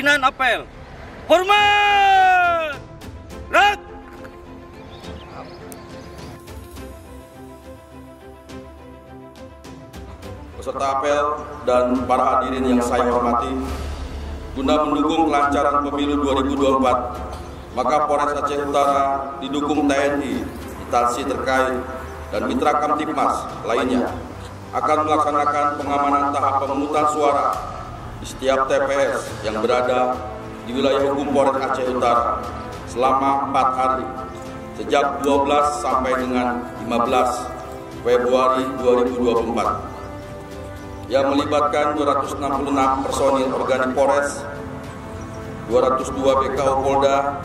pimpinan apel. Hormat! Rak! Peserta apel dan para hadirin yang saya hormati, guna mendukung kelancaran pemilu 2024, maka Polres Aceh Utara didukung TNI, instansi terkait, dan mitra Kamtipmas lainnya akan melaksanakan pengamanan tahap pemungutan suara di setiap TPS yang berada di wilayah hukum Polres Aceh Utara selama 4 hari, sejak 12 sampai dengan 15 Februari 2024. Yang melibatkan 266 personil organik Polres, 202 BKO Polda,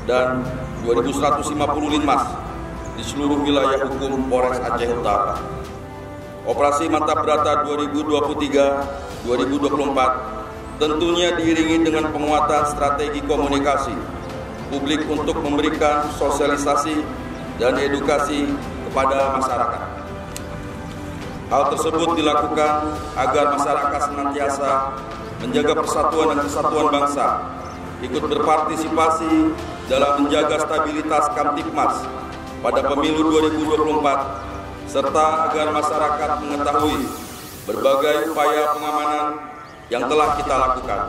dan 2.150 Linmas di seluruh wilayah hukum Polres Aceh Utara. Operasi Mantap Brata 2023-2024 tentunya diiringi dengan penguatan strategi komunikasi publik untuk memberikan sosialisasi dan edukasi kepada masyarakat. Hal tersebut dilakukan agar masyarakat senantiasa menjaga persatuan dan kesatuan bangsa, ikut berpartisipasi dalam menjaga stabilitas Kamtipmas pada pemilu 2024, serta agar masyarakat mengetahui berbagai upaya pengamanan yang telah kita lakukan.